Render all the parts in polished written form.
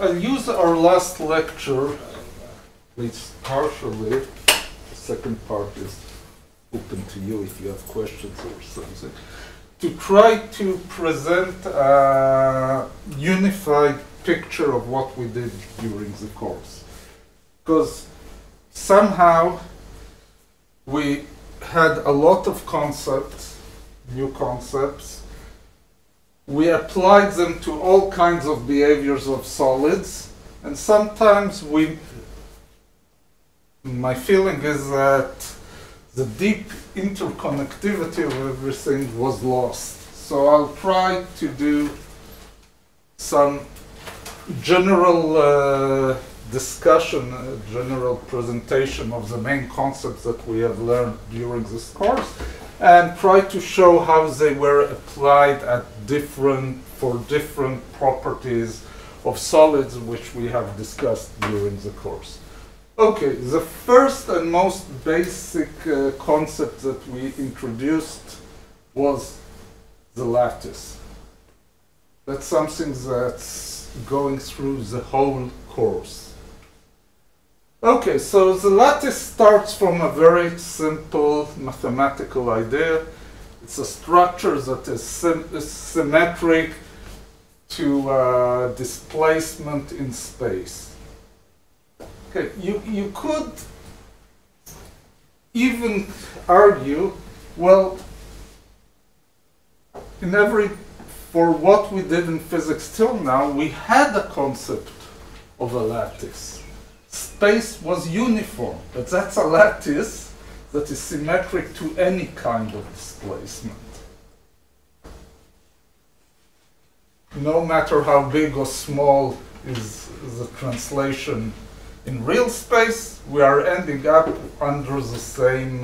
I'll use our last lecture, at least partially. The second part is open to you if you have questions or something, to try to present a unified picture of what we did during the course. Because somehow we had a lot of concepts, new concepts. We applied them to all kinds of behaviors of solids, and sometimes my feeling is that the deep interconnectivity of everything was lost. So I'll try to do some general discussion, general presentation of the main concepts that we have learned during this course, and try to show how they were applied for different properties of solids which we have discussed during the course. Okay, the first and most basic concept that we introduced was the lattice. That's something that's going through the whole course. Okay, so the lattice starts from a very simple mathematical idea. It's a structure that is symmetric to displacement in space. Okay, you could even argue, well, for what we did in physics till now, we had a concept of a lattice. Space was uniform, but that's a lattice that is symmetric to any kind of displacement. No matter how big or small is the translation in real space, we are ending up under the same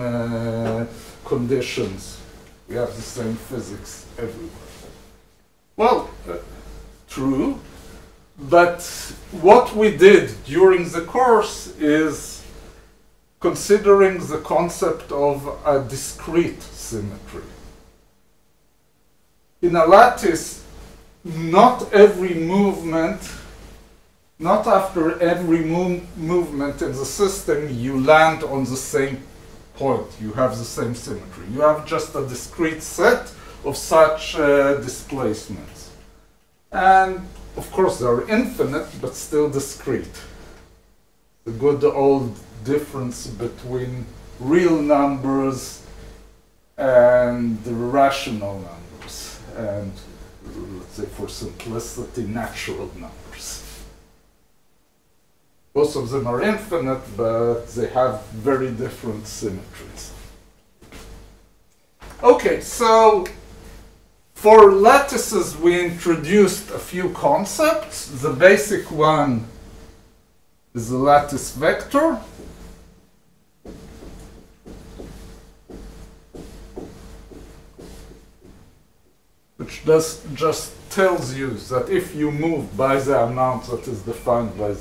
conditions. We have the same physics everywhere. Well, true. But what we did during the course is considering the concept of a discrete symmetry. In a lattice, not every movement, not after every movement in the system, you land on the same point. You have the same symmetry. You have just a discrete set of such displacements. And of course, they are infinite, but still discrete. The good old difference between real numbers and the rational numbers, and let's say for simplicity, natural numbers. Both of them are infinite, but they have very different symmetries. Okay, so for lattices, we introduced a few concepts. The basic one is the lattice vector. Which just tells you that if you move by the amount that is defined by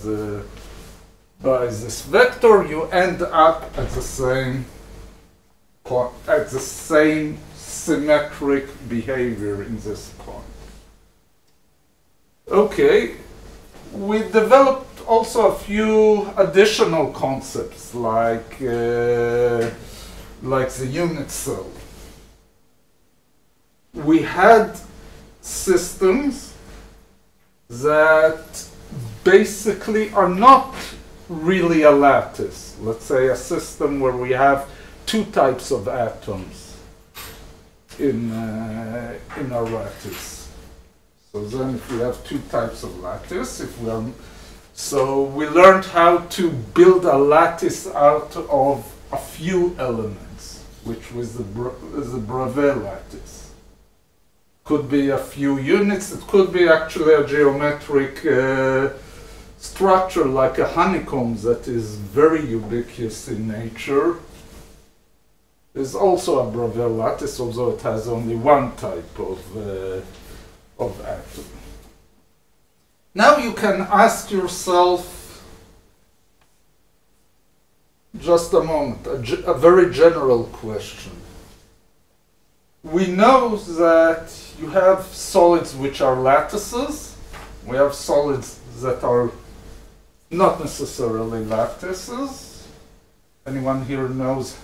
this vector, you end up at the same symmetric behavior in this point. Okay, we developed also a few additional concepts like the unit cell. We had systems that basically are not really a lattice. Let's say a system where we have two types of atoms in our lattice. So then if we have two types of lattice, so we learned how to build a lattice out of a few elements, which was the Bravais lattice. Could be a few units, it could be actually a geometric structure like a honeycomb that is very ubiquitous in nature. Is also a Bravais lattice, although it has only one type of atom. Now you can ask yourself, just a moment, a very general question. We know that you have solids which are lattices, We have solids that are not necessarily lattices. Anyone here knows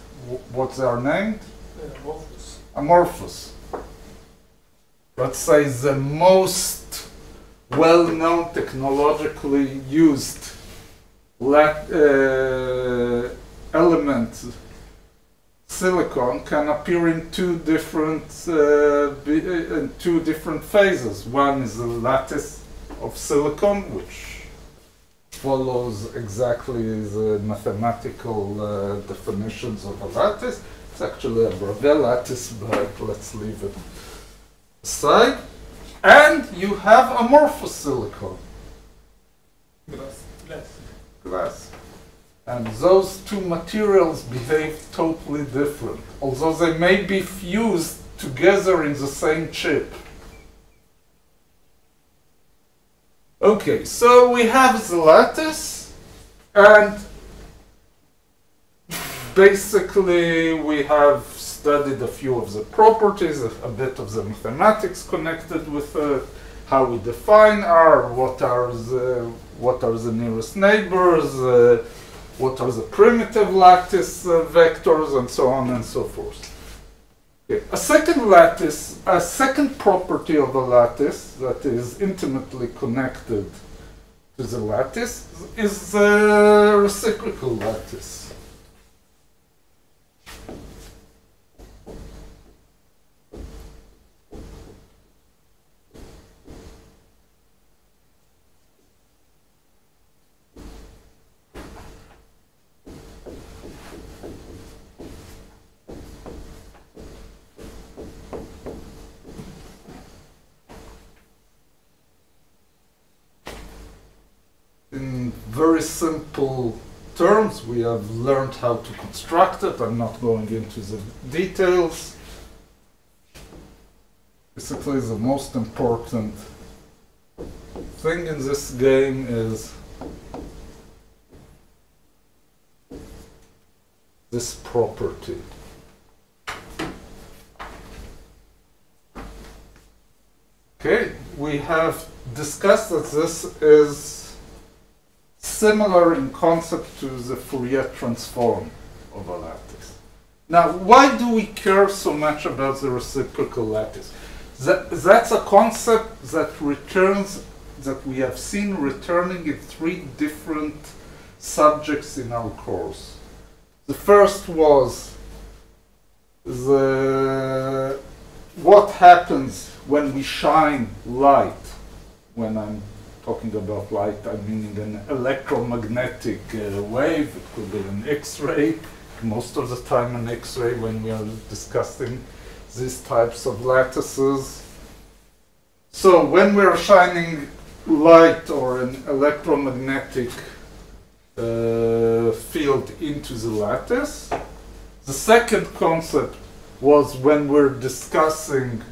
what they are named? Amorphous. Amorphous. Let's say the most well-known technologically used element, silicon, can appear in two different phases. One is the lattice of silicon, which follows exactly the mathematical definitions of a lattice. It's actually a Bravais lattice, but let's leave it aside. And you have amorphous silicon. Glass. And those two materials behave totally different, although they may be fused together in the same chip. Okay, so we have the lattice, and basically we have studied a few of the properties, a bit of the mathematics connected with how we define R, what are the nearest neighbors, what are the primitive lattice vectors, and so on and so forth. Okay. A second property of a lattice that is intimately connected to the lattice is the reciprocal lattice. In very simple terms, we have learned how to construct it. I'm not going into the details. Basically, the most important thing in this game is this property. Okay, we have discussed that this is similar in concept to the Fourier transform of a lattice. Now, why do we care so much about the reciprocal lattice? That's a concept that we have seen returning in three different subjects in our course. The first was what happens when we shine light. When I'm talking about light, I'm meaning an electromagnetic wave. It could be an X-ray. Most of the time an X-ray when we are discussing these types of lattices. So when we are shining light or an electromagnetic field into the lattice. The second concept was when we're discussing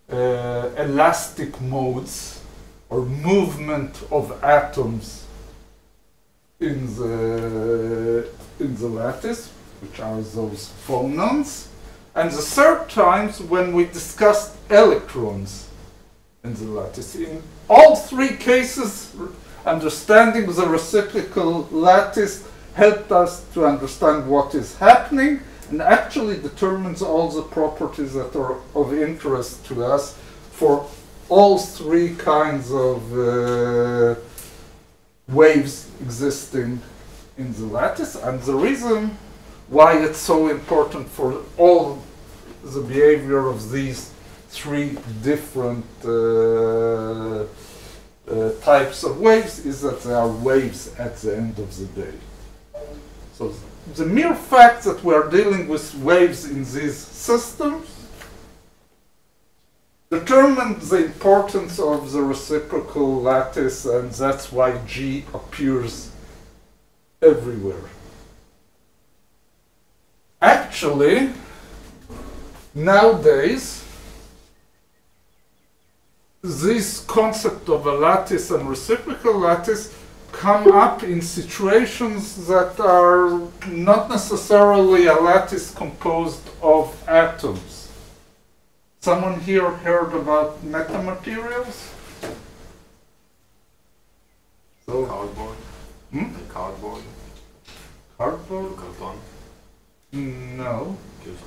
elastic modes or movement of atoms in the lattice, which are those phonons. And the third time when we discussed electrons in the lattice. In all three cases, understanding the reciprocal lattice helped us to understand what is happening and actually determines all the properties that are of interest to us for all three kinds of waves existing in the lattice. And the reason why it's so important for all the behavior of these three different types of waves is that they are waves at the end of the day. So the mere fact that we are dealing with waves in these systems determines the importance of the reciprocal lattice, and that's why G appears everywhere. Actually, nowadays, this concept of a lattice and reciprocal lattice come up in situations that are not necessarily a lattice composed of atoms. Someone here heard about metamaterials? So Cardboard? Like cardboard? Cardboard? Carton? No. Just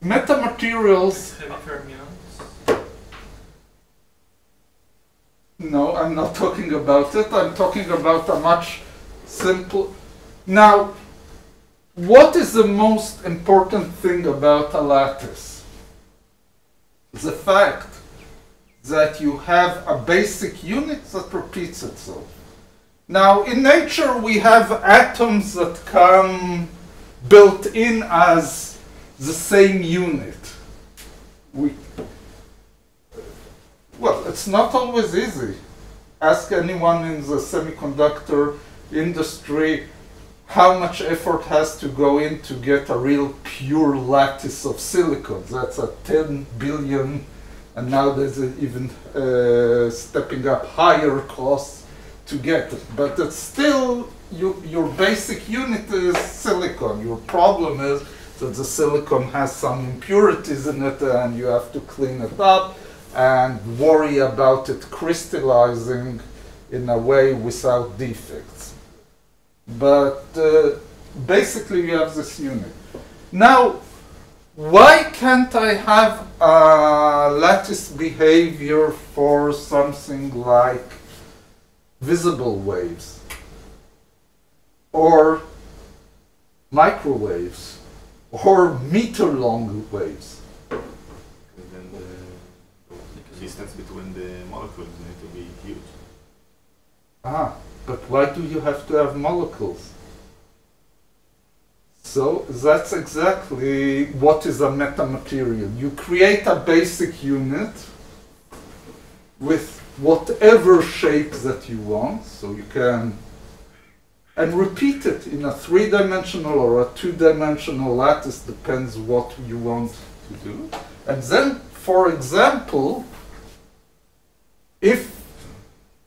Metamaterials. Heavy fermions. No, I'm not talking about it. I'm talking about a much simple. Now, what is the most important thing about a lattice? The fact that you have a basic unit that repeats itself. Now, in nature, we have atoms that come built in as the same unit. Well, it's not always easy. Ask anyone in the semiconductor industry how much effort has to go in to get a real pure lattice of silicon. That's a 10 billion, and now there's even stepping up higher costs to get it. But it's still, your basic unit is silicon. Your problem is that the silicon has some impurities in it and you have to clean it up and worry about it crystallizing in a way without defects. But basically you have this unit. Now, why can't I have a lattice behavior for something like visible waves or microwaves or meter-long waves? and then the distance between the molecules need to be huge. But why do you have to have molecules? So that's exactly what is a metamaterial. You create a basic unit with whatever shape that you want, so you can, and repeat it in a 3-dimensional or a 2-dimensional lattice, depends what you want to do. And then, for example, if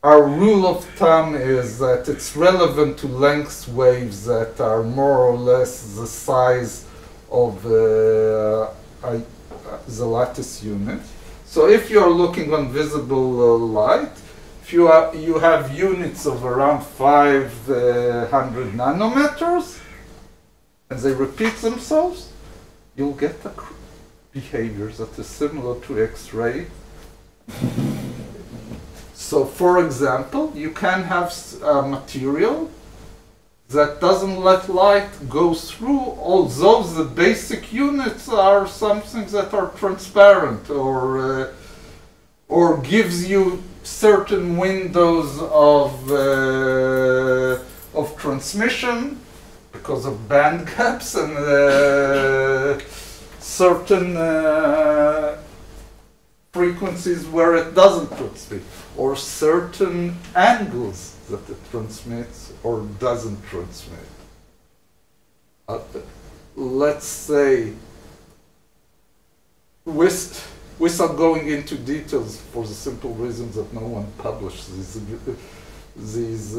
our rule of thumb is that it's relevant to length waves that are more or less the size of the lattice unit. So if you're looking on visible light, if you have units of around 500 nanometers, and they repeat themselves, you'll get a behavior that is similar to X-ray. So, for example, you can have a material that doesn't let light go through, although the basic units are something that are transparent or gives you certain windows of transmission because of band gaps and certain frequencies where it doesn't transmit, or certain angles that it transmits or doesn't transmit. Let's say, without going into details for the simple reasons that no one published these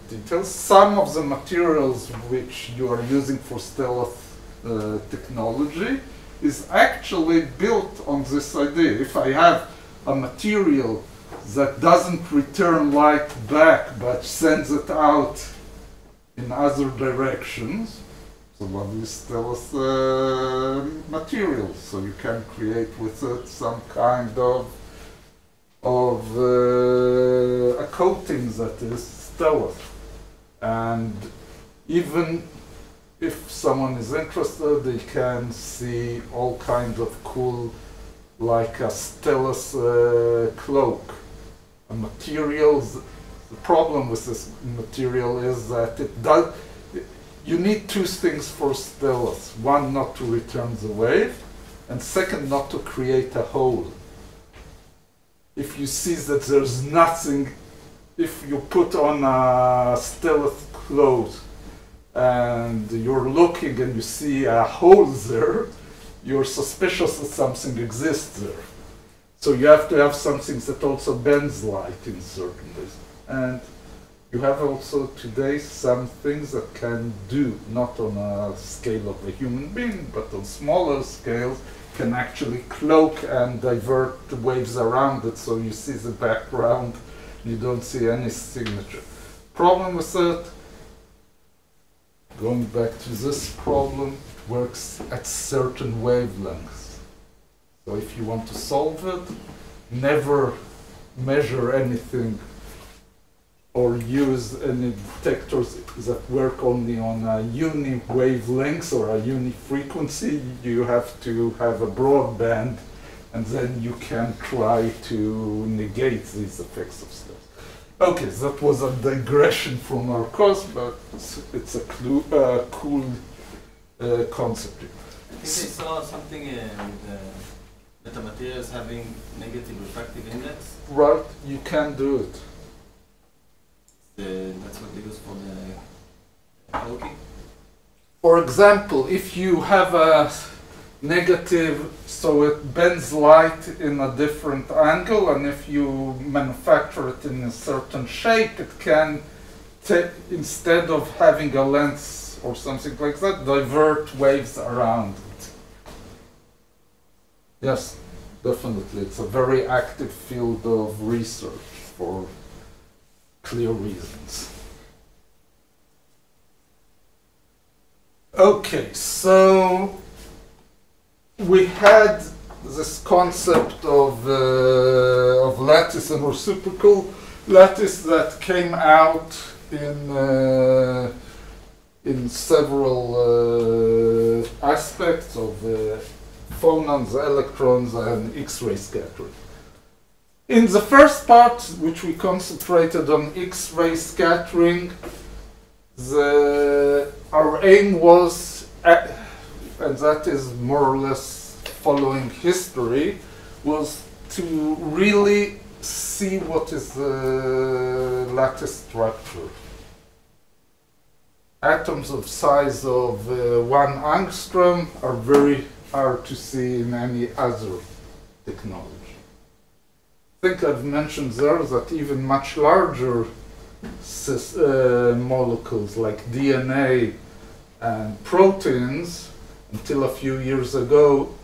details, some of the materials which you are using for stealth technology is actually built on this idea. If I have a material that doesn't return light back but sends it out in other directions, so lovely stealth material, so you can create with it some kind of a coating that is stealth. And even if someone is interested, they can see all kinds of cool, like a stealth cloak. A materials. The problem with this material is that you need two things for stealth. One, not to return the wave, and second, not to create a hole. If you see that there's nothing, if you put on a stealth cloth and you're looking and you see a hole there, you're suspicious that something exists there. So you have to have something that also bends light in certain ways. And you have also today some things that can do, not on a scale of a human being, but on smaller scales, can actually cloak and divert the waves around it, so you see the background You don't see any signature. Problem with it, going back to this problem, works at certain wavelengths. So if you want to solve it, never measure anything or use any detectors that work only on a uni-wavelength or a uni-frequency. You have to have a broadband, and then you can try to negate these effects of stars. Okay, that was a digression from our course, but it's a cool concept. I think I saw something with metamaterials having negative refractive index. Right, you can do it. That's what they use for the cloaking. For example, if you have a negative, so it bends light in a different angle, and if you manufacture it in a certain shape, it can, instead of having a lens or something like that, divert waves around it. Yes, definitely. It's a very active field of research for clear reasons. Okay, so we had this concept of lattice and reciprocal lattice that came out in several aspects of phonons, electrons, and X-ray scattering. In the first part, which we concentrated on X-ray scattering, our aim was, and that is more or less following history, was to really see what is the lattice structure. Atoms of size of 1 angstrom are very hard to see in any other technology. I think I've mentioned there that even much larger molecules like DNA and proteins, until a few years ago,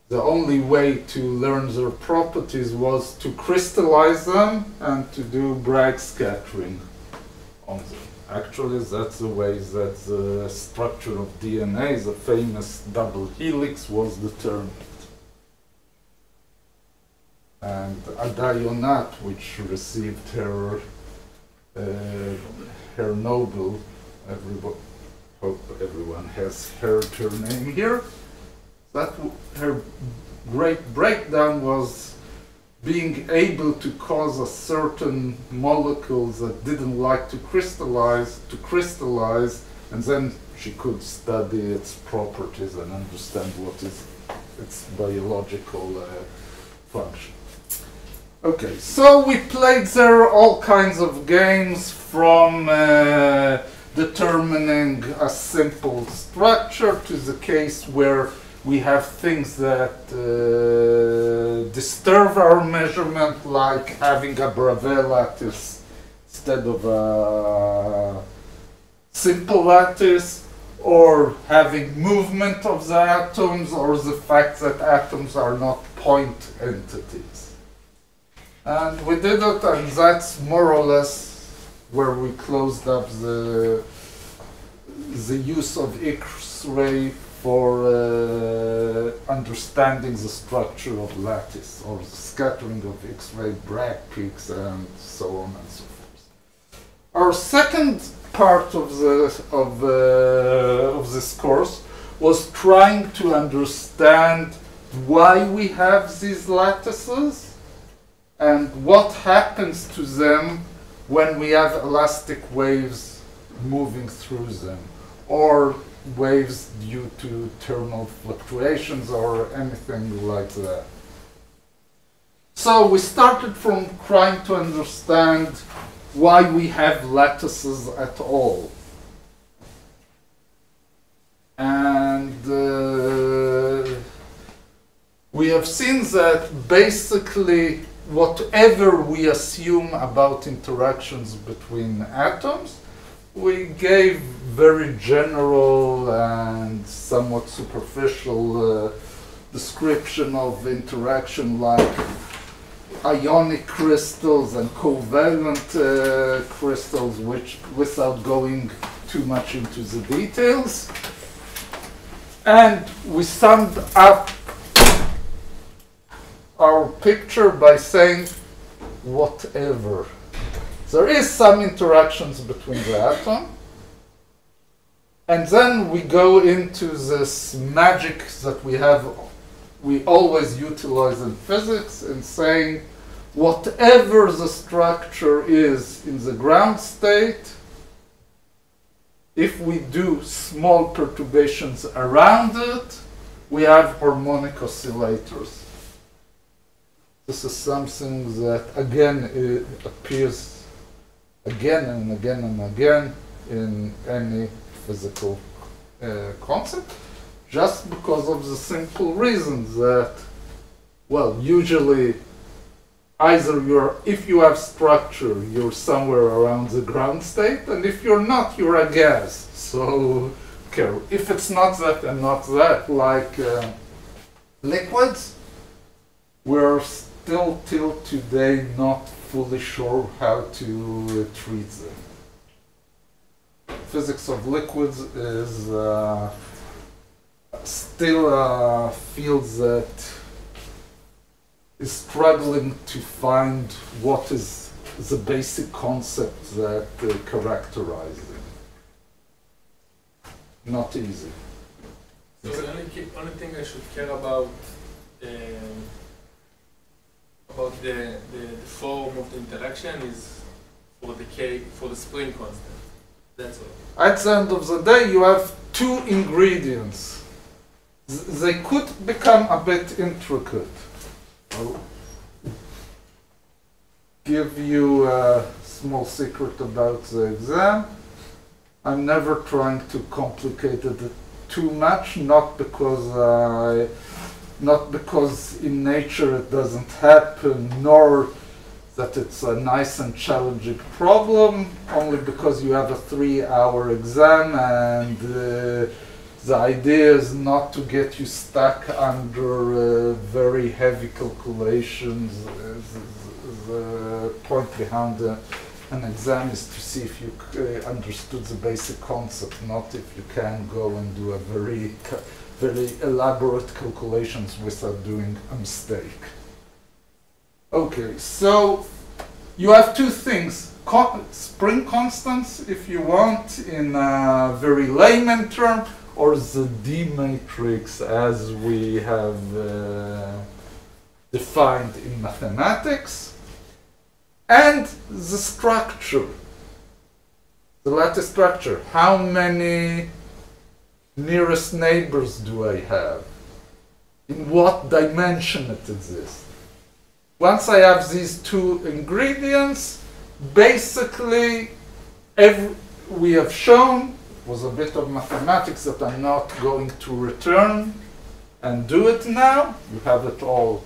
the only way to learn their properties was to crystallize them and to do Bragg scattering on them. Actually, that's the way that the structure of DNA, the famous double helix, was determined. And Ada Yonat, which received her Nobel, hope everyone has heard her name here. That her great breakdown was being able to cause a certain molecule that didn't like to crystallize, and then she could study its properties and understand what is its biological function. Okay, so we played there all kinds of games, from determining a simple structure to the case where we have things that disturb our measurement, like having a Bravais lattice instead of a simple lattice, or having movement of the atoms, or the fact that atoms are not point entities. And we did it, and that's more or less where we closed up the use of X-ray for understanding the structure of lattice, or the scattering of X-ray Bragg peaks, and so on and so forth. Our second part of this course was trying to understand why we have these lattices and what happens to them when we have elastic waves moving through them, or waves due to thermal fluctuations or anything like that. So we started from trying to understand why we have lattices at all. And we have seen that basically whatever we assume about interactions between atoms, we gave very general and somewhat superficial description of interaction, like ionic crystals and covalent crystals, which, without going too much into the details. And we summed up our picture by saying whatever. There is some interactions between the atom. And then we go into this magic that we always utilize in physics, in saying whatever the structure is in the ground state, if we do small perturbations around it, we have harmonic oscillators. This is something that, again, it appears again and again and again in any physical concept, just because of the simple reason that, well, usually either if you have structure, you're somewhere around the ground state, and if you're not, you're a gas. So, okay, if it's not that and not that, like liquids, we're still till today not fully sure how to treat them. Physics of liquids is still a field that is struggling to find what is the basic concept that characterize it. Not easy. So the only thing I should care about the form of the interaction is for the spring constant. That's all. At the end of the day, you have two ingredients. They could become a bit intricate. I'll give you a small secret about the exam. I'm never trying to complicate it too much, not because in nature it doesn't happen, nor that it's a nice and challenging problem, only because you have a 3-hour exam, and the idea is not to get you stuck under very heavy calculations. The point behind an exam is to see if you understood the basic concept, not if you can go and do a very elaborate calculations without doing a mistake. Okay, so you have two things, spring constants, if you want, in a very layman term, or the D matrix as we have defined in mathematics, and the structure, the lattice structure. How many nearest neighbors do I have? In what dimension it exists? Once I have these two ingredients, basically we have shown, was a bit of mathematics that I'm not going to return and do it now. You have it all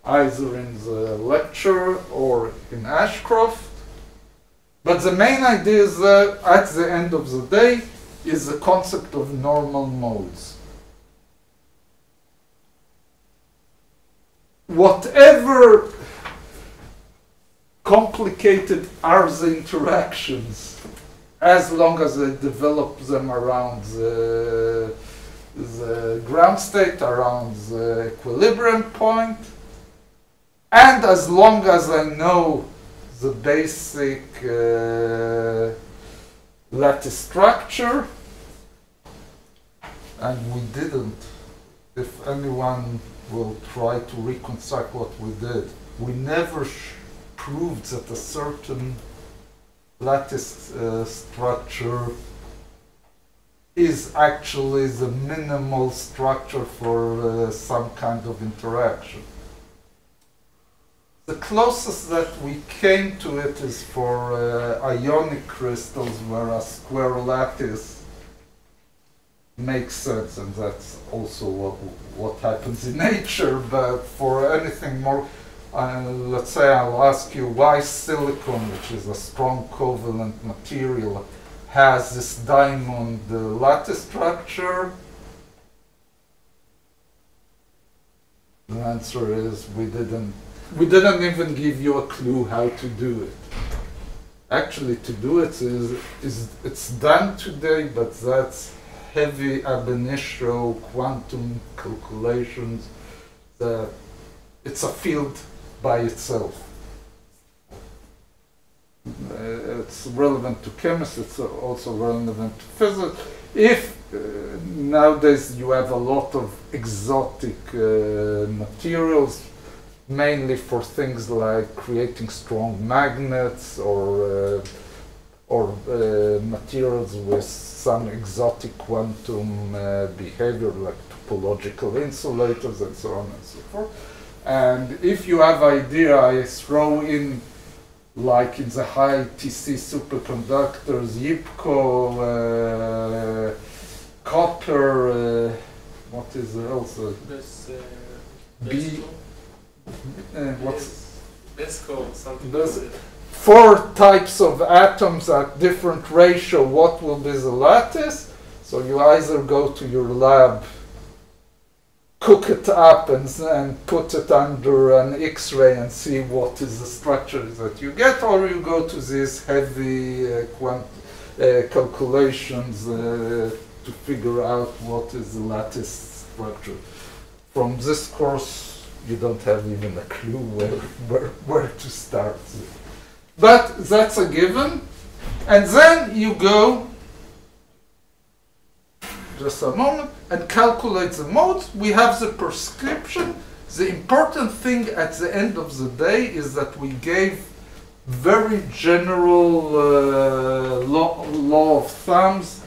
either in the lecture or in Ashcroft. But the main idea is that at the end of the day is the concept of normal modes. Whatever complicated are the interactions, as long as they develop them around the ground state, around the equilibrium point, and as long as I know the basic lattice structure, and we didn't. If anyone will try to reconstruct what we did, we never proved that a certain lattice structure is actually the minimal structure for some kind of interaction. The closest that we came to it is for ionic crystals, where a square lattice makes sense, and that's also what happens in nature. But for anything more, let's say I'll ask you why silicon, which is a strong covalent material, has this diamond lattice structure. The answer is we didn't we didn't even give you a clue how to do it. Actually, to do it it's done today, but that's heavy ab initio quantum calculations. It's a field by itself. It's relevant to chemistry, it's also relevant to physics. If nowadays you have a lot of exotic materials, mainly for things like creating strong magnets or materials with some exotic quantum behavior, like topological insulators and so on and so forth. And if you have idea, I throw in, like in the high TC superconductors, YIPCO, copper, what is also? This, B. What's Besco, something. This, 4 types of atoms at different ratio. What will be the lattice? So you either go to your lab, cook it up and put it under an X-ray and see what is the structure that you get, or you go to these heavy calculations to figure out what is the lattice structure. From this course, you don't have even a clue where to start. But that's a given. And then you go, just a moment, and calculate the modes. We have the prescription. The important thing at the end of the day is that we gave very general law of thumbs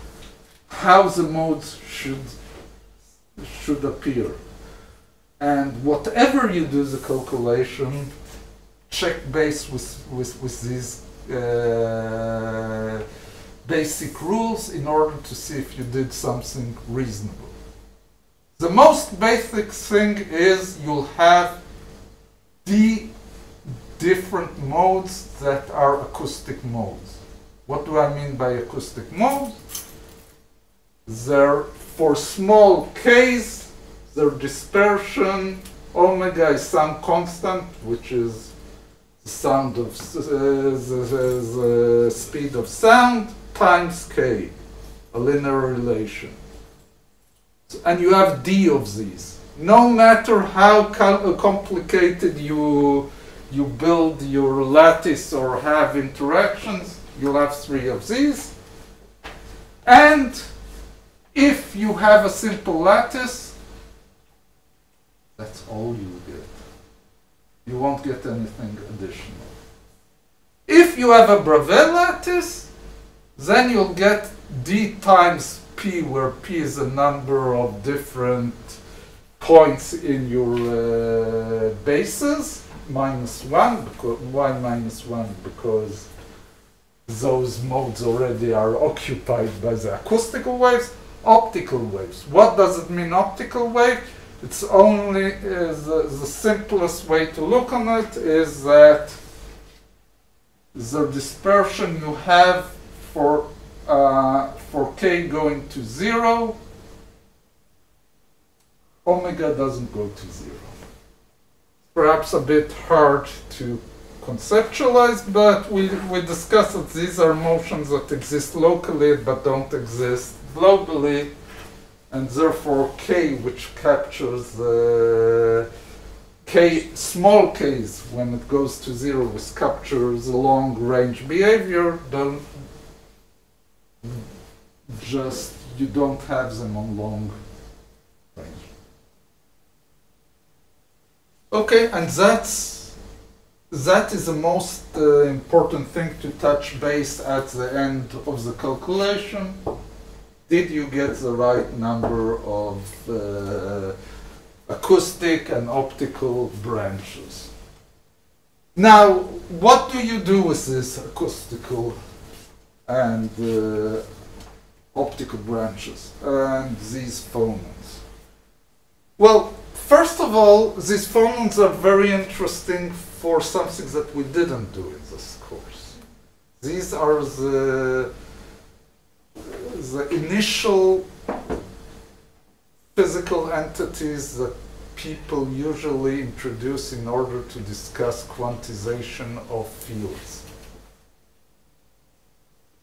how the modes should appear. And whatever you do the calculation, check base with these basic rules in order to see if you did something reasonable. The most basic thing is you'll have the different modes that are acoustic modes. What do I mean by acoustic modes? They're for small k's, their dispersion, omega is some constant, which is the sound of the speed of sound times k, a linear relation. And you have d of these. No matter how complicated you build your lattice or have interactions, you'll have 3 of these. And if you have a simple lattice, that's all you get. You won't get anything additional. If you have a Bravais lattice, then you'll get d times p, where p is a number of different points in your bases, -1, because, why -1? Because those modes already are occupied by the acoustical waves. Optical waves. What does it mean, optical wave? It's only the simplest way to look on it is that the dispersion you have for k going to 0, omega doesn't go to 0. Perhaps a bit hard to conceptualize, but we discussed that these are motions that exist locally but don't exist globally, and therefore k, which captures k, small k's, when it goes to 0, which captures long range behavior, you don't have them on long range. Okay, and that is the most important thing to touch base at the end of the calculation. Did you get the right number of acoustic and optical branches? Now, what do you do with this acoustical and optical branches and these phonons? Well, first of all, these phonons are very interesting for something that we didn't do in this course. These are the initial physical entities that people usually introduce in order to discuss quantization of fields.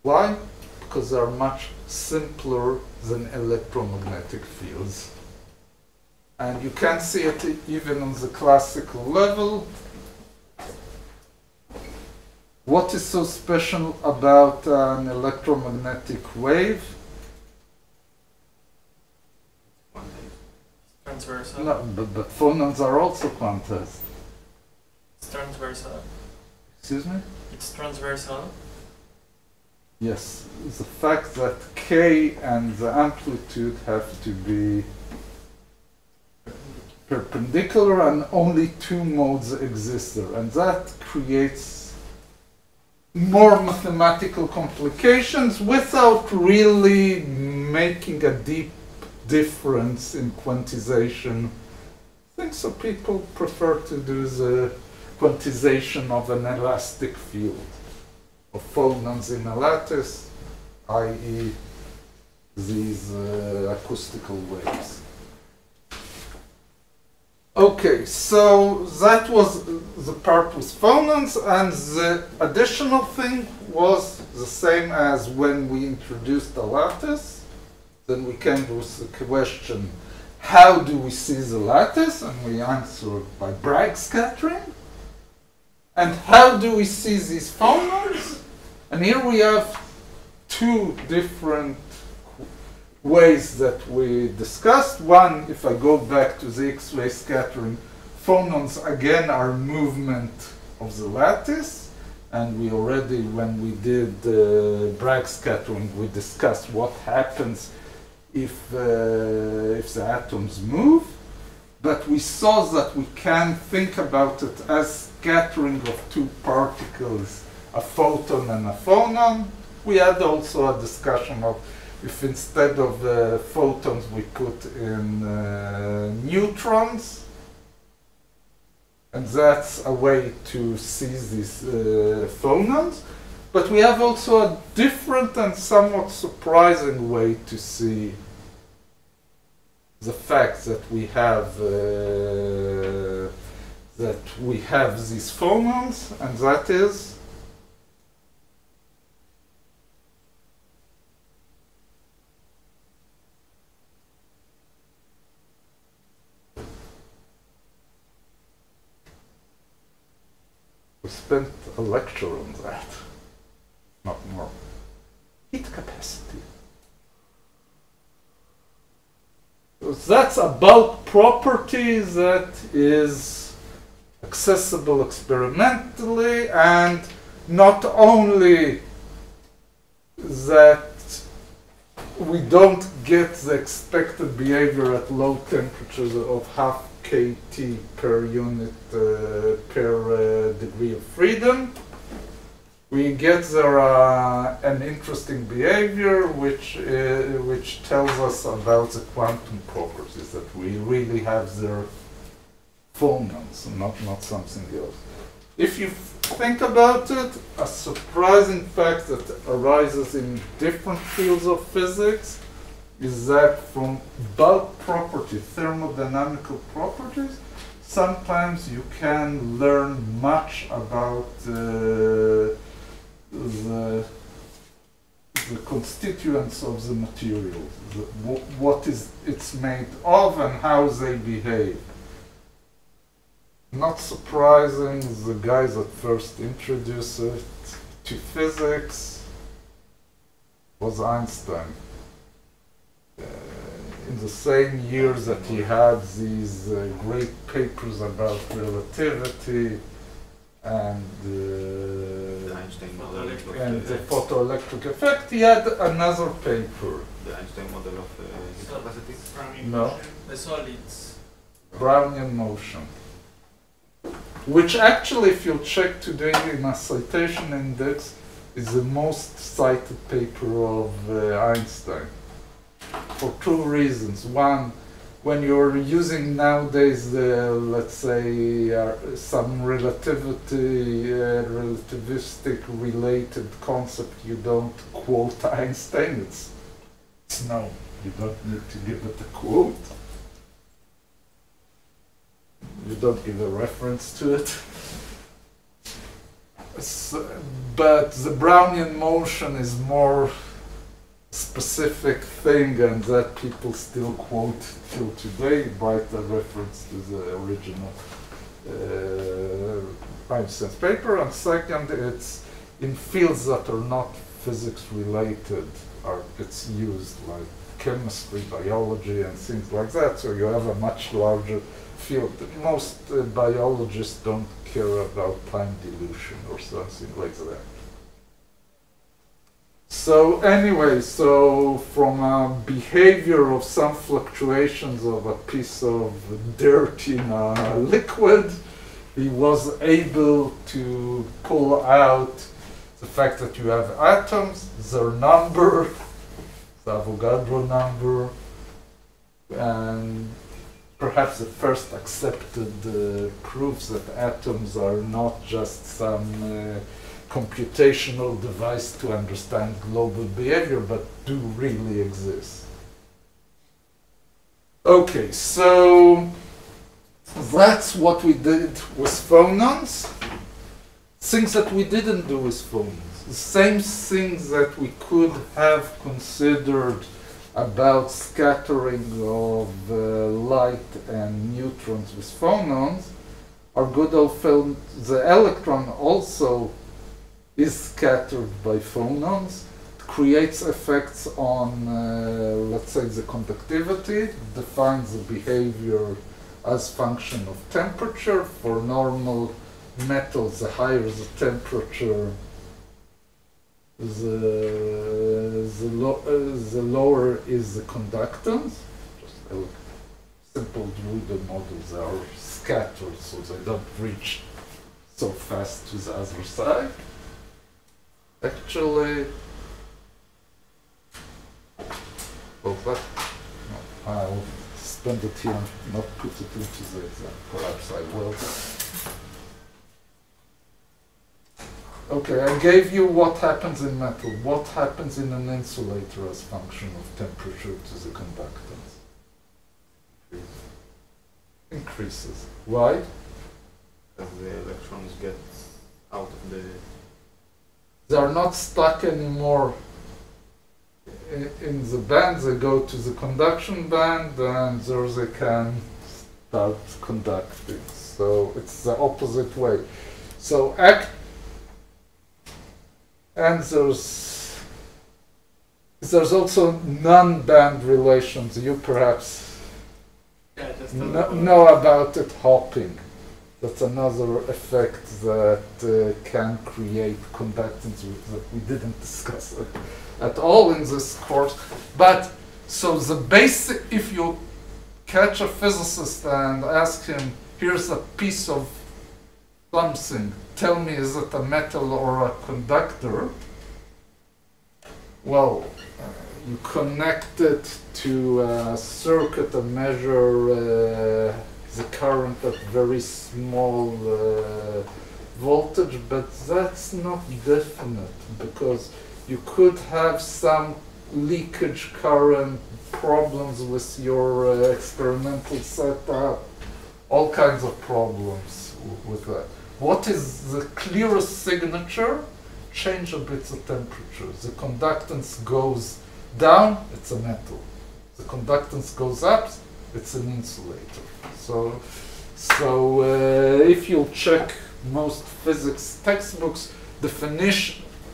Why? Because they are much simpler than electromagnetic fields. And you can see it even on the classical level. What is so special about an electromagnetic wave? Transversal. No, but phonons are also quantized. It's transversal. Excuse me? It's transversal. Yes, the fact that K and the amplitude have to be perpendicular and only two modes exist there, and that creates more mathematical complications without really making a deep difference in quantization. I think so people prefer to do the quantization of an elastic field of phonons in a lattice, i.e. these acoustical waves. Okay, so that was the part with phonons, and the additional thing was the same as when we introduced the lattice. Then we came with the question, how do we see the lattice? And we answered by Bragg scattering. And how do we see these phonons? And here we have two different ways that we discussed. One, if I go back to the X-ray scattering, phonons again are movement of the lattice. And we already, when we did Bragg scattering, we discussed what happens if the atoms move. But we saw that we can think about it as scattering of two particles, a photon and a phonon. We had also a discussion of if instead of photons we put in neutrons, and that's a way to see these phonons. But we have also a different and somewhat surprising way to see the fact that we have these phonons, and that is we spent a lecture on that, not more. Heat capacity. So that's a bulk property that is accessible experimentally, and not only that we don't get the expected behavior at low temperatures of half kT per unit per degree of freedom. We get there an interesting behavior which tells us about the quantum properties, that we really have their phonons, not something else. If you think about it, a surprising fact that arises in different fields of physics is that from bulk properties, thermodynamical properties, sometimes you can learn much about the constituents of the material, what it's made of and how they behave. Not surprising, the guys that first introduced it to physics was Einstein. In the same year that he had these great papers about relativity and the photoelectric effect, he had another paper. The Einstein model of heat capacity? No. The solids. Brownian motion. Which actually, if you check today in a citation index, is the most cited paper of Einstein. For two reasons. One, when you're using nowadays, let's say, some relativistic related concept, you don't quote Einstein. It's known. You don't need to give it a quote. don't give a reference to it. But the Brownian motion is more specific thing, and that people still quote till today, by the reference to the original Einstein's paper. And second, it's in fields that are not physics related, it's used like chemistry, biology, and things like that. So you have a much larger field. Most biologists don't care about time dilution or something like that. So anyway, so from a behavior of some fluctuations of a piece of dirt in a liquid, he was able to pull out the fact that you have atoms, their number, the Avogadro number, and perhaps the first accepted proofs that atoms are not just some computational device to understand global behavior, but do really exist. Okay, so that's what we did with phonons. Things that we didn't do with phonons. The same things that we could have considered about scattering of light and neutrons with phonons are good old phonons. The electron also is scattered by phonons, creates effects on, let's say, the conductivity, defines the behavior as function of temperature. For normal metals, the higher the temperature, the lower is the conductance. Just simple Drude models are scattered, so they don't reach so fast to the other side. Actually, well, that, no, I'll spend it here and not put it into the exam. Perhaps I will. Okay, I gave you what happens in metal. What happens in an insulator as function of temperature to the conductance? Increases. Why? Because the electrons get out of the... They are not stuck anymore in the band. They go to the conduction band, and there they can start conducting. So it's the opposite way. So and there's also non-band relations. You perhaps know about it, hopping. That's another effect that can create conductance that we didn't discuss at all in this course. But so the basic, if you catch a physicist and ask him, here's a piece of something, tell me, is it a metal or a conductor? Well, you connect it to a circuit and measure the current at very small voltage, but that's not definite, because you could have some leakage current problems with your experimental setup, all kinds of problems with that. What is the clearest signature? Change a bit the temperature. The conductance goes down, it's a metal. The conductance goes up, it's an insulator. So if you check most physics textbooks,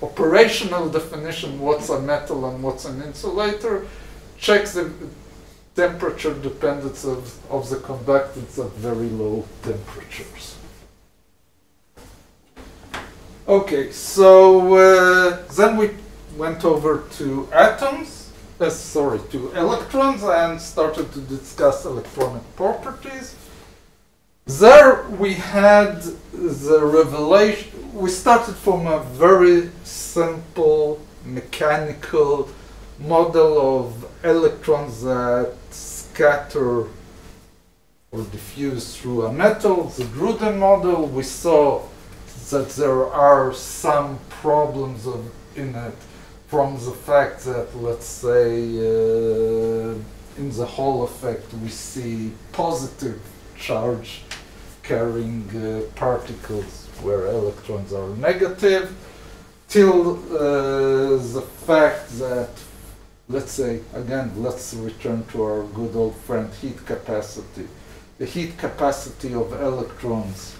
operational definition, what's a metal and what's an insulator, check the temperature dependence of the conductance at very low temperatures. Okay, so then we went over to atoms, to electrons, and started to discuss electronic properties. There we had the revelation. We started from a very simple mechanical model of electrons that scatter or diffuse through a metal. The Drude model, we saw that there are some problems in it from the fact that, let's say, in the Hall effect, we see positive charge carrying particles where electrons are negative, till the fact that, let's say, again, let's return to our good old friend heat capacity. The heat capacity of electrons,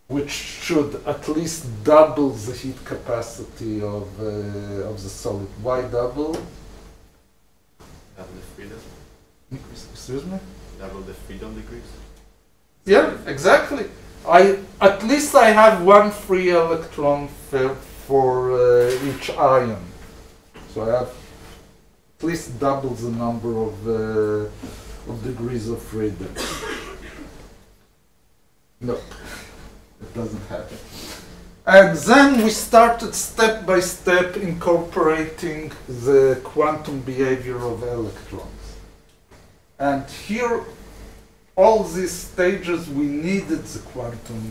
which should at least double the heat capacity of the solid. Why double? Double the freedom. Excuse me? Double the freedom degrees. Yeah, exactly. At least I have one free electron for each ion. So I have at least double the number of degrees of freedom. No, it doesn't happen. And then we started step by step incorporating the quantum behavior of electrons. And here, all these stages, we needed the quantum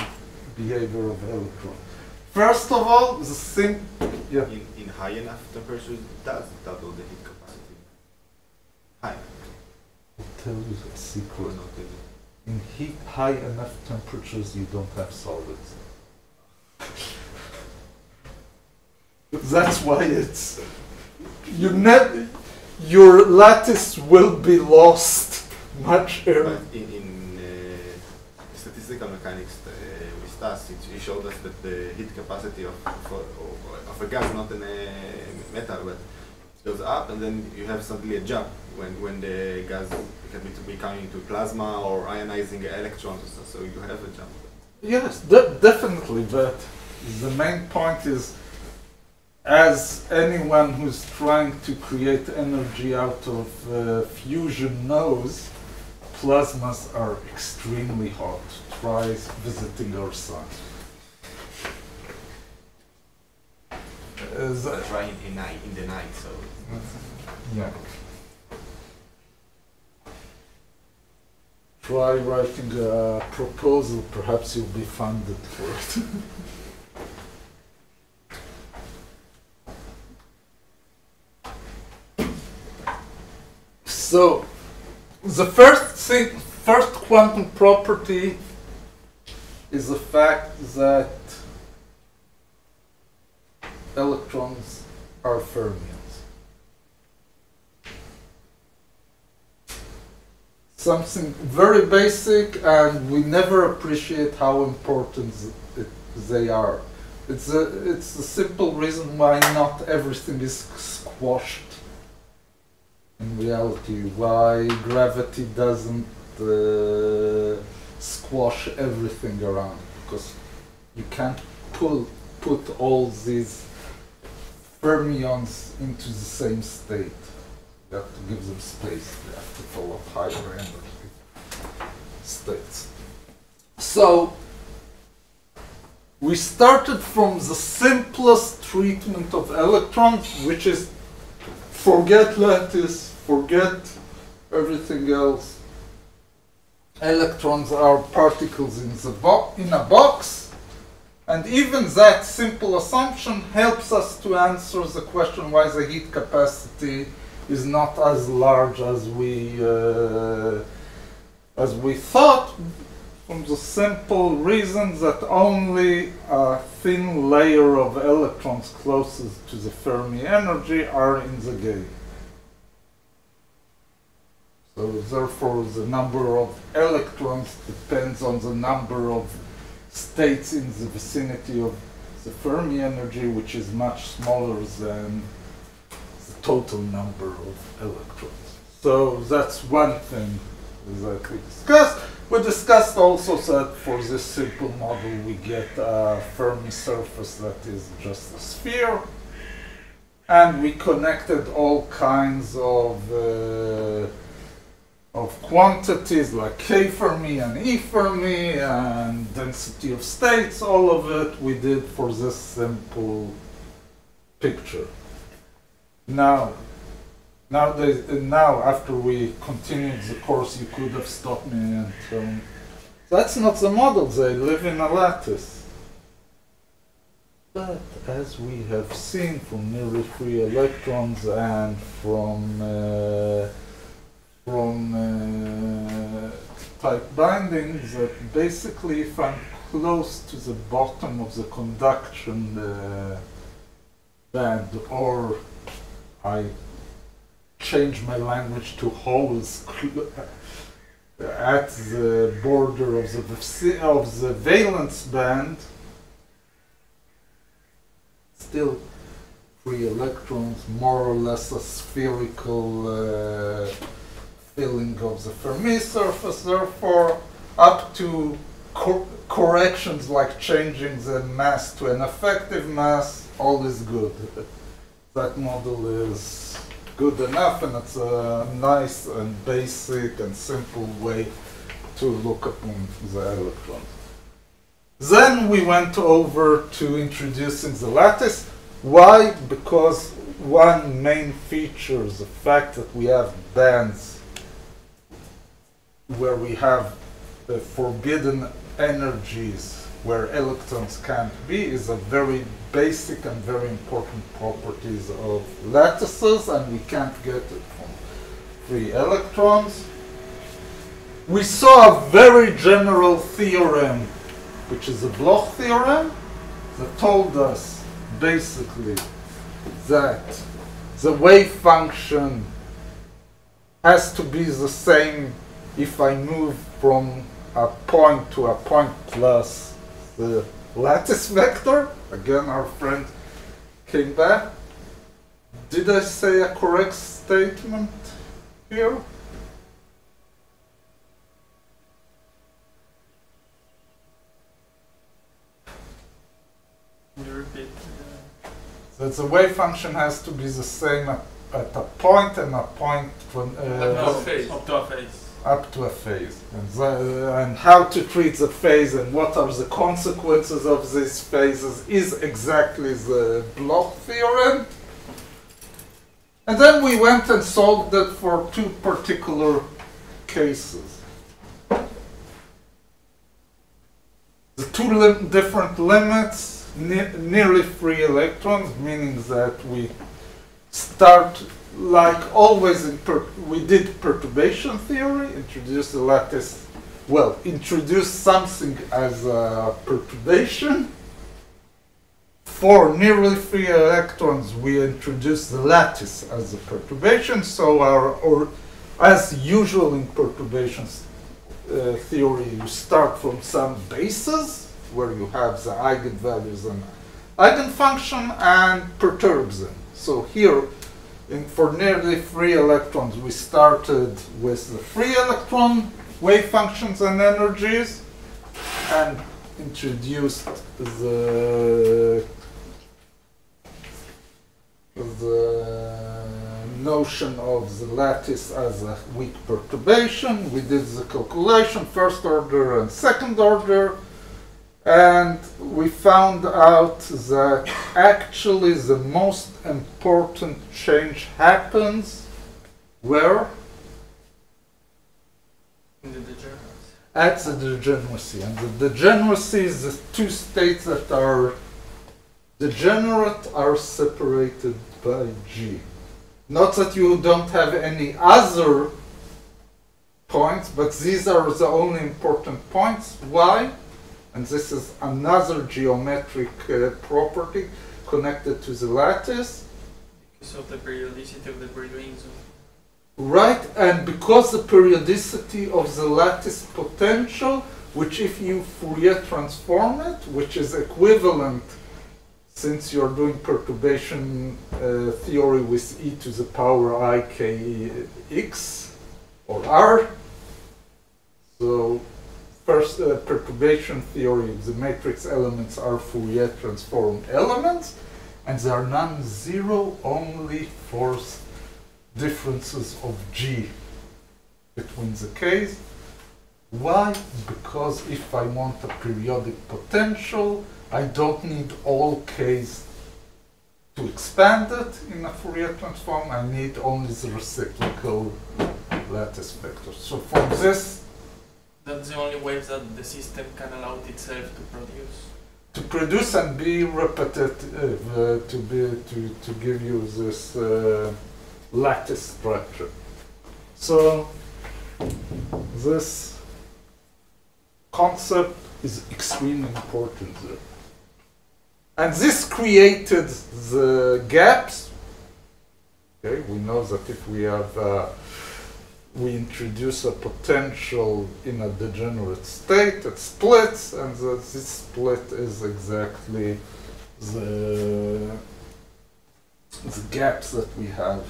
behavior of electrons. First of all, yeah. In high enough temperatures, it does double the heat capacity. High. I'll tell you a secret. Or not really. In high enough temperatures, you don't have solids. That's why it's your lattice will be lost much earlier. But in statistical mechanics with Stas, it showed us that the heat capacity of a gas, not in a metal, but it goes up, and then you have suddenly a jump when the gas can be becoming into plasma or ionizing electrons, so you have a jump. Yes, definitely, but the main point is, as anyone who's trying to create energy out of fusion knows, plasmas are extremely hot. Try visiting our sun. Try in the night, so. Yeah. Try writing a proposal, perhaps you'll be funded for it. So, the first quantum property is the fact that electrons are fermions. Something very basic, and we never appreciate how important they are. It's the simple reason why not everything is squashed in reality, why gravity doesn't squash everything around, because you can't put all these fermions into the same state. You have to give them space, they have to follow higher energy states. So we started from the simplest treatment of electrons, which is forget lattice, forget everything else. Electrons are particles in a box, and even that simple assumption helps us to answer the question why the heat capacity is not as large as we thought, from the simple reason that only a thin layer of electrons closest to the Fermi energy are in the gate. So therefore the number of electrons depends on the number of states in the vicinity of the Fermi energy, which is much smaller than the total number of electrons. So that's one thing that we discussed. We discussed also that for this simple model we get a Fermi surface that is just a sphere, and we connected all kinds of quantities like K Fermi and E Fermi and density of states. All of it we did for this simple picture. Now after we continued the course, you could have stopped me and told me, that's not the model, they live in a lattice. But as we have seen from nearly free electrons and from type binding that basically if I'm close to the bottom of the conduction band, or I change my language to holes at the border of the valence band, still free electrons, more or less a spherical filling of the Fermi surface. Therefore, up to corrections like changing the mass to an effective mass, all is good. That model is good enough, and it's a nice and basic and simple way to look upon the electrons. Then we went over to introducing the lattice. Why? Because one main feature is the fact that we have bands where we have forbidden energies where electrons can't be, is a very basic and very important properties of lattices, and we can't get it from free electrons. We saw a very general theorem, which is a Bloch theorem, that told us basically that the wave function has to be the same if I move from a point to a point plus the lattice vector. Again, our friend came back. Did I say a correct statement here? Can you repeat? That the wave function has to be the same at a point and a point from Up to a phase. Up to a phase, and how to treat the phase and what are the consequences of these phases is exactly the Bloch theorem. And then we went and solved it for two particular cases. The two different limits, nearly free electrons, meaning that we start like always we did perturbation theory, introduce the lattice, well, introduce something as a perturbation. For nearly free electrons, we introduce the lattice as a perturbation. So or as usual in perturbation theory, you start from some bases where you have the eigenvalues and eigenfunction and perturbs them. So here, for nearly free electrons, we started with the free electron wave functions and energies and introduced the notion of the lattice as a weak perturbation. We did the calculation, first order and second order, and we found out that actually the most important change happens where? In the degeneracy. At the degeneracy. And the degeneracy is the two states that are degenerate are separated by G. Not that you don't have any other points, but these are the only important points. Why? And this is another geometric property connected to the lattice. Because of the periodicity of the Brillouin zone. Right, and because the periodicity of the lattice potential, which if you Fourier transform it, which is equivalent, since you're doing perturbation theory with e to the power I k x or r. So first, perturbation theory, the matrix elements are Fourier transform elements, and they are non-zero only for differences of G between the k's. Why? Because if I want a periodic potential, I don't need all k's to expand it in a Fourier transform. I need only the reciprocal lattice vector. So from this, that's the only waves that the system can allow itself to produce. To produce and be repetitive, to give you this lattice structure. So this concept is extremely important there. And this created the gaps. Okay, we know that if we have we introduce a potential in a degenerate state, it splits, and this split is exactly the gaps that we have.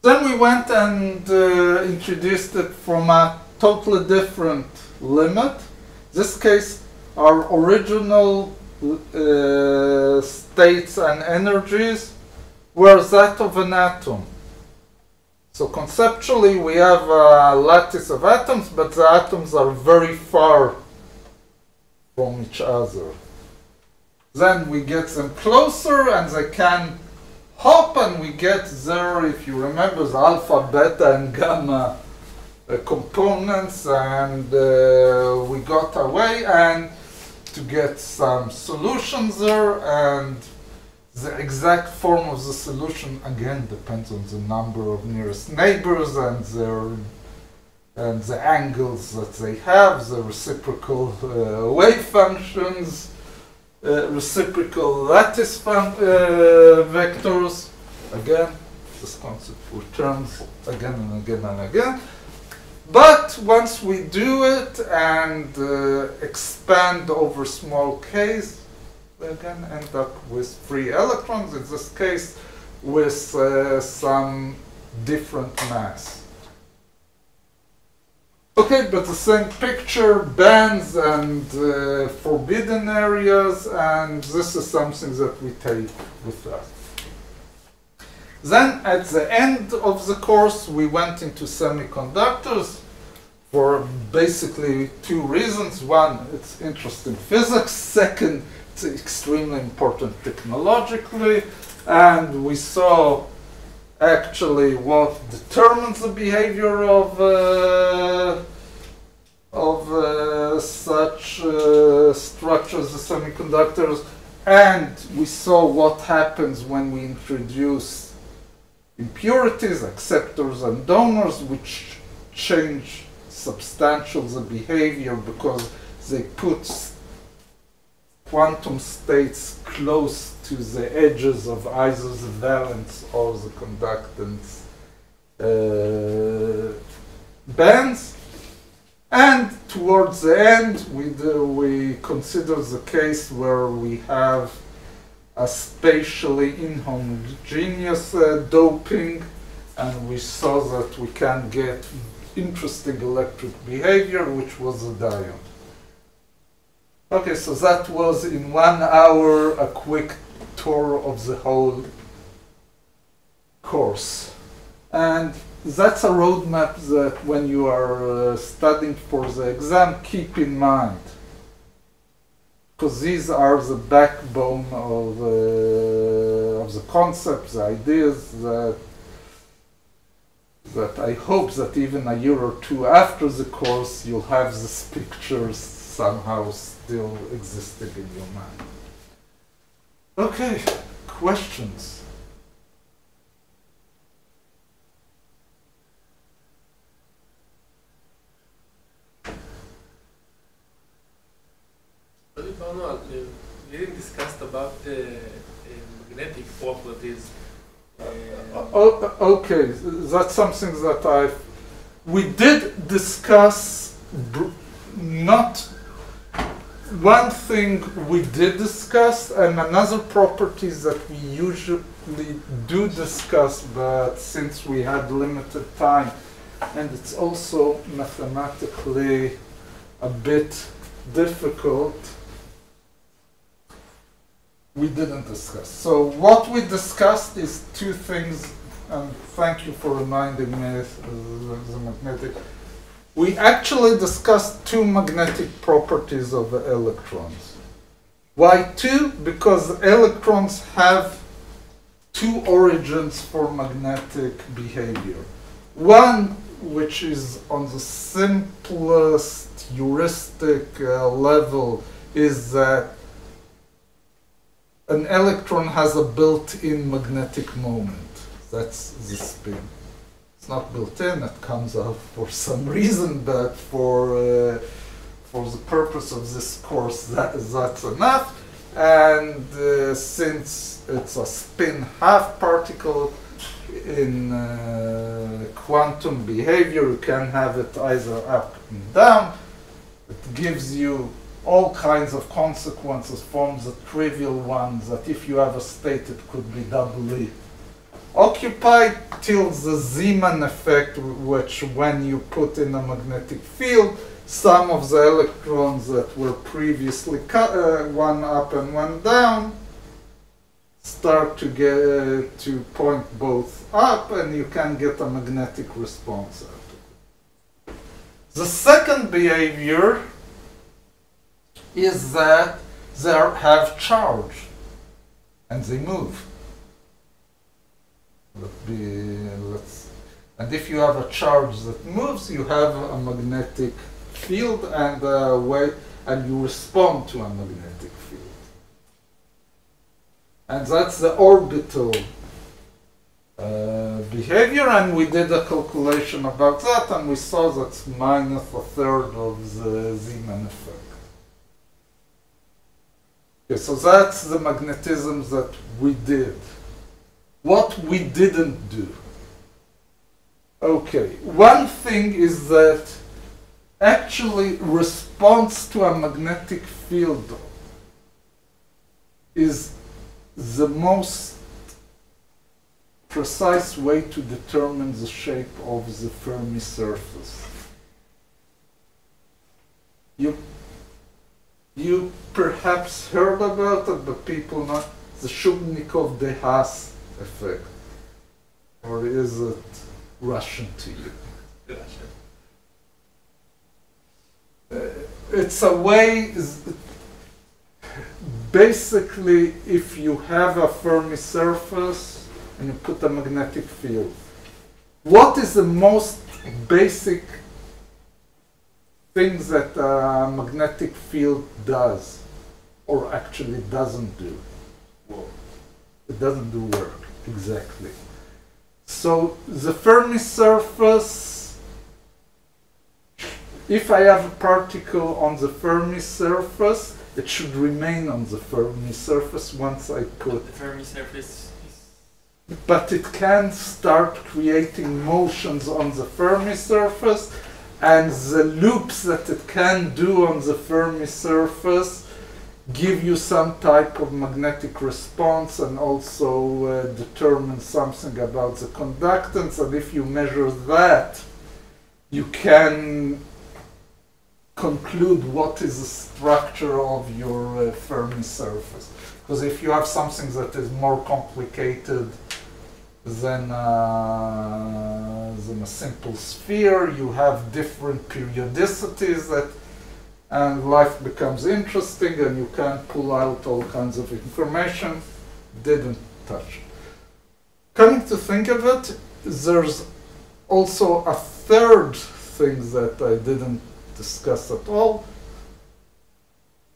Then we went and introduced it from a totally different limit. In this case, our original states and energies were that of an atom. So conceptually, we have a lattice of atoms, but the atoms are very far from each other. Then we get them closer, and they can hop, and we get there, if you remember, the alpha, beta, and gamma components, and we got away and to get some solutions there, and the exact form of the solution again depends on the number of nearest neighbors and the angles that they have, the reciprocal wave functions, reciprocal lattice vectors. Again, this concept returns again and again and again. But once we do it and expand over small k's, we again end up with free electrons, in this case with some different mass. Okay, but the same picture, bands and forbidden areas, and this is something that we take with us. Then at the end of the course, we went into semiconductors for basically two reasons. One, it's interesting physics. Second, it's extremely important technologically. And we saw actually what determines the behavior of such structures as semiconductors. And we saw what happens when we introduce impurities, acceptors and donors, which change substantially the behavior because they put quantum states close to the edges of either the valence or the conductance bands. And towards the end, we consider the case where we have a spatially inhomogeneous doping, and we saw that we can get interesting electric behavior, which was a diode. Okay, so that was in 1 hour a quick tour of the whole course. And that's a roadmap that when you are studying for the exam, keep in mind. Because these are the backbone of the concepts, the ideas that I hope that even a year or two after the course, you'll have these pictures somehow still existing in your mind. Okay, questions? We didn't discuss about magnetic properties. Okay, that's something that we did discuss. Not one thing we did discuss, and another properties that we usually do discuss, but since we had limited time, and it's also mathematically a bit difficult, we didn't discuss. So what we discussed is two things, and thank you for reminding me the magnetic. We actually discussed two magnetic properties of the electrons. Why two? Because electrons have two origins for magnetic behavior. One, which is on the simplest heuristic level, is that an electron has a built-in magnetic moment. That's the spin. It's not built in, it comes out for some reason, but for for the purpose of this course, that's enough. And since it's a spin half particle in quantum behavior, you can have it either up and down. It gives you all kinds of consequences from the trivial ones that if you have a state, it could be doubly occupied, till the Zeeman effect, which when you put in a magnetic field, some of the electrons that were previously one up and one down start to get to point both up, and you can get a magnetic response out of it. The second behavior is that they have charge and they move. And if you have a charge that moves, you have a magnetic field and and you respond to a magnetic field. And that's the orbital behavior, and we did a calculation about that, and we saw that's minus a third of the Zeeman effect. Okay, so that's the magnetism that we did. What we didn't do. Okay, one thing is that actually response to a magnetic field is the most precise way to determine the shape of the Fermi surface. You perhaps heard about it, but people not the Shubnikov-de Haas effect, or is it Russian to you? It's a way, basically, if you have a Fermi surface and you put a magnetic field, what is the most basic things that a magnetic field does, or actually doesn't do? Well, it doesn't do work, exactly. So the Fermi surface, if I have a particle on the Fermi surface, it should remain on the Fermi surface once I put... The Fermi surface is... But it can start creating motions on the Fermi surface, and the loops that it can do on the Fermi surface give you some type of magnetic response, and also determine something about the conductance. And if you measure that, you can conclude what is the structure of your Fermi surface. Because if you have something that is more complicated than a simple sphere, you have different periodicities that, and life becomes interesting, and you can pull out all kinds of information. Didn't touch. Coming to think of it, there's also a third thing that I didn't discuss at all.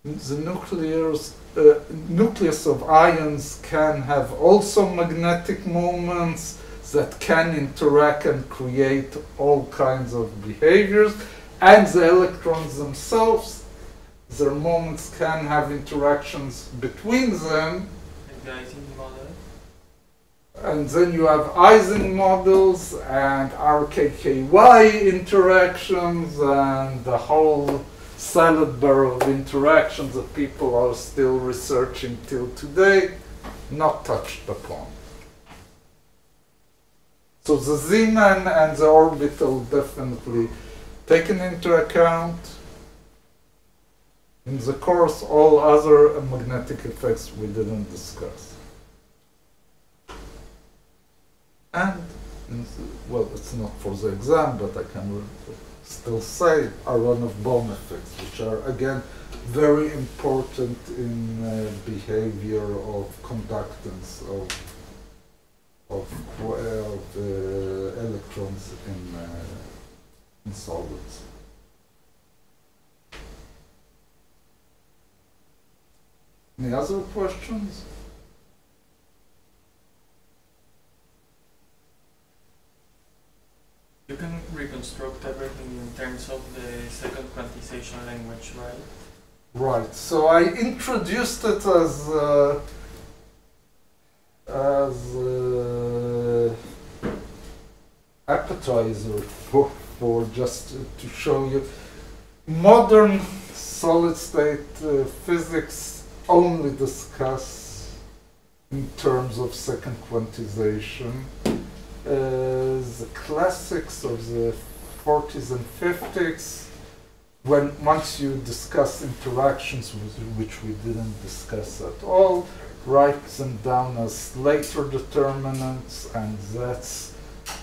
The nucleus of ions can have also magnetic moments that can interact and create all kinds of behaviors. And the electrons themselves, their moments can have interactions between them. And the Ising model? And then you have Ising models and RKKY interactions and the whole salad bar of interactions that people are still researching till today, not touched upon. So the Zeeman and the orbital definitely taken into account. In the course, all other magnetic effects we didn't discuss. And, well, it's not for the exam, but I can still say are run-of-Bohm effects, which are, again, very important in behavior of conductance of electrons in solids. Any other questions? You can reconstruct construct everything in terms of the second quantization language, right? Right. So I introduced it as appetizer for just to show you. Modern solid-state physics only discuss in terms of second quantization. The classics of the 40s and 50s, once you discuss interactions which we didn't discuss at all, write them down as later determinants, and that's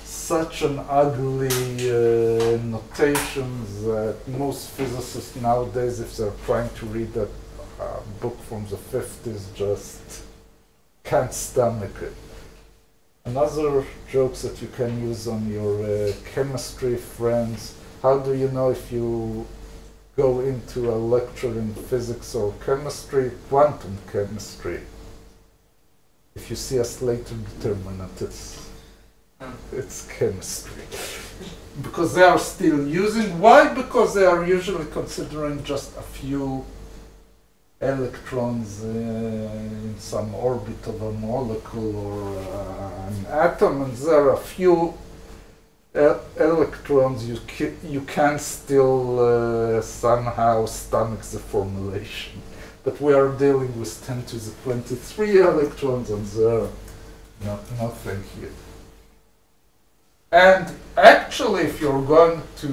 such an ugly notation that most physicists nowadays, if they're trying to read that book from the 50s, just can't stomach it. Another joke that you can use on your chemistry friends: how do you know if you go into a lecture in physics or chemistry? Quantum chemistry. If you see a later determinant, it's chemistry. Because they are still using. Why? Because they are usually considering just a few electrons in some orbit of a molecule or an atom, and there are a few electrons you can still somehow stomach the formulation. But we are dealing with 10 to the 23 electrons, and there nothing here. And actually, if you're going to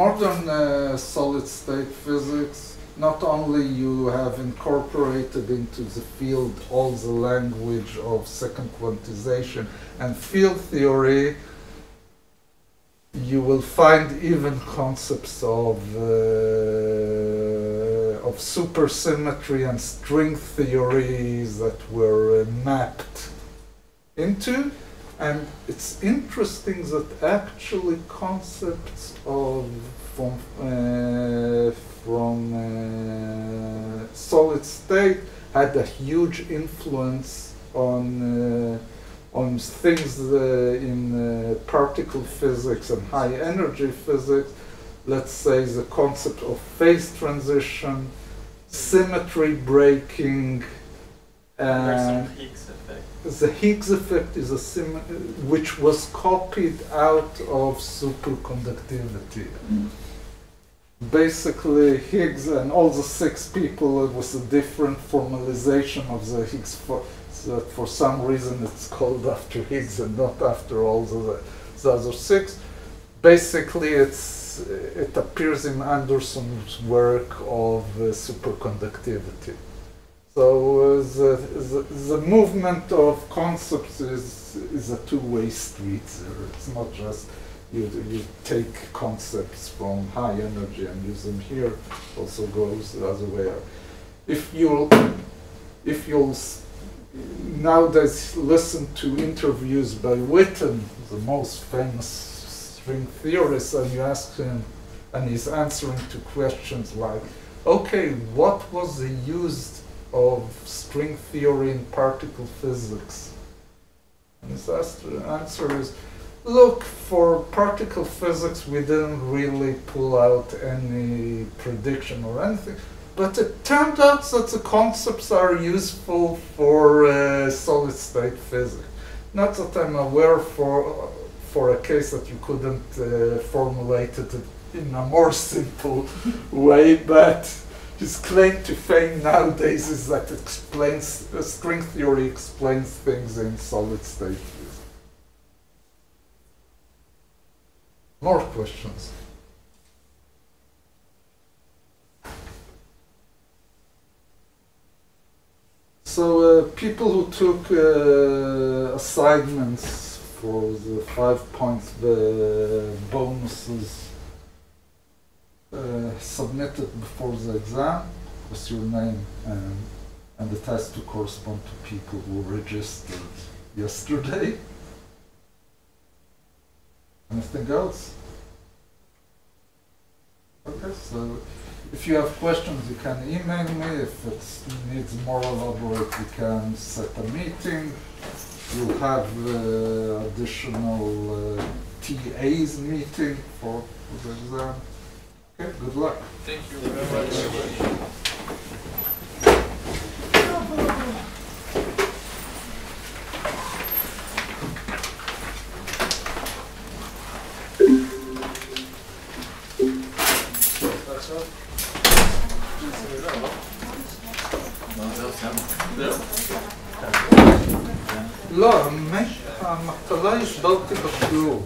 modern solid-state physics, not only you have incorporated into the field all the language of second quantization and field theory, you will find even concepts of supersymmetry and string theories that were mapped into. And it's interesting that actually concepts from solid state had a huge influence on things in particle physics and high energy physics. Let's say the concept of phase transition, symmetry breaking, and the Higgs effect is which was copied out of superconductivity. Basically, Higgs and all the 6 people, it was a different formalization of the Higgs. For some reason, it's called after Higgs and not after all the other 6. Basically, it appears in Anderson's work of superconductivity. So the movement of concepts is a two-way street. It's not just you take concepts from high energy and use them here. Also goes the other way. If you'll nowadays listen to interviews by Witten, the most famous string theorist, and you ask him, and he's answering to questions like, okay, what was the use of string theory in particle physics? And his answer is, look, for particle physics we didn't really pull out any prediction or anything, but it turned out that the concepts are useful for solid-state physics. Not that I'm aware for a case that you couldn't formulate it in a more simple way, but his claim to fame nowadays is that string theory explains things in solid-state physics. More questions? So people who took assignments for the 5 points bonuses submitted before the exam with your name, and it has to correspond to people who registered yesterday. Anything else? Okay, so if you have questions, you can email me. If it needs more elaborate, we can set a meeting. We'll have additional TAs meeting for the exam. Okay, good luck. Thank you very much. לא, המטלה הסברתי בשיעור.